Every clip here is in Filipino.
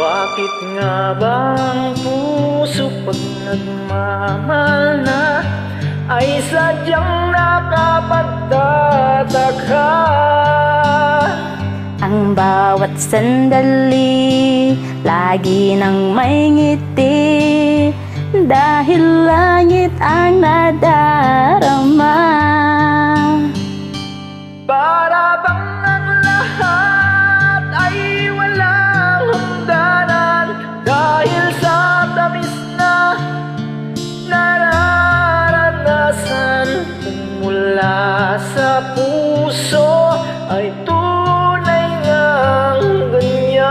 Bakit nga ba ang puso pag nagmamahal na ay sadyang nakapagtataka? Ang bawat sandali, lagi nang may ngiti, dahil langit ang nadarama. Para bang ang lahat ay walang hangganan, dahil sa tamis na nararanasan mula sa puso ay tunay ngang ganyan.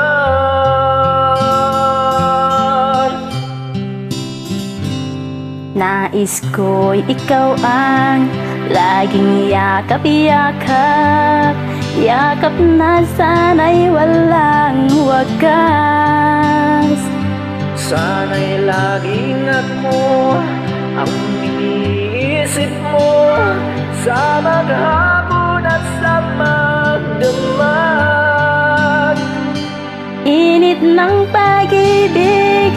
Nais ko'y ikaw ang laging yakap-yakap, yakap na sana'y walang wakas. Sana'y laging ako ang iniisip mo, sa maghapon at sa magdamag. Init ng pag-ibig,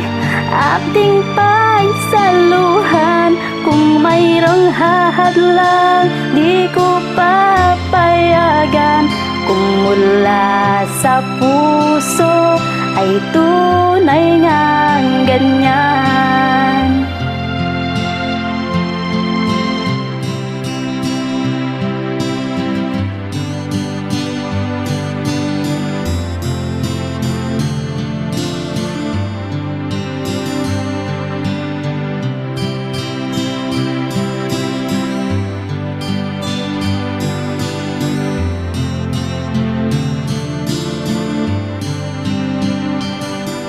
ating pagsaluhan. Kung mayroong hahadlang, di ko papayagan. Kung mula sa puso ay tunay ngang ganyan.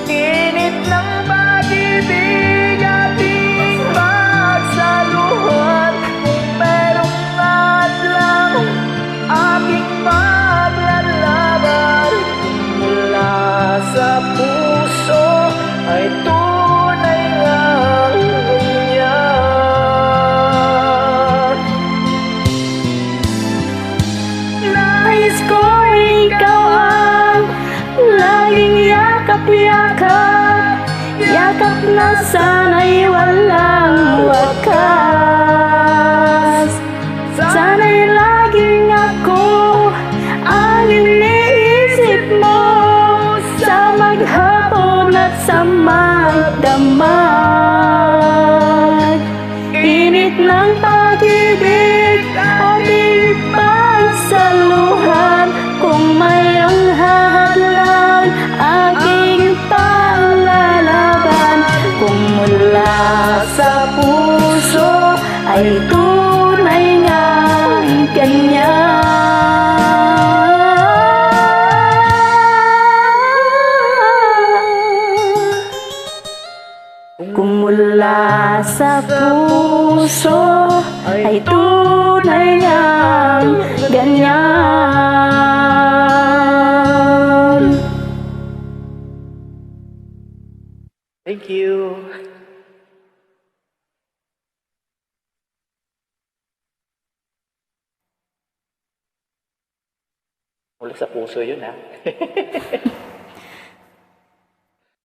Init ng pag-ibig, ating pagsaluhan. Kung merong adlang, aking paglalaban. Mula sa puso ay tunay ngang ganyan. Nais ko ikaw ang laging yakap-yakap, yakap na sana'y walang wakas. Sana'y laging ako ang iniisip mo, sa maghapon at sa magdamag. Init ng pag-ibig, ating pagsaluhan. Kung mayroong hahadlang, aking paglalaban. Kung mula sa puso ay tunay ngang ganyan. Kung mula sa puso ay tunay ngang ganyan. Thank you. Mula sa puso yun, ha?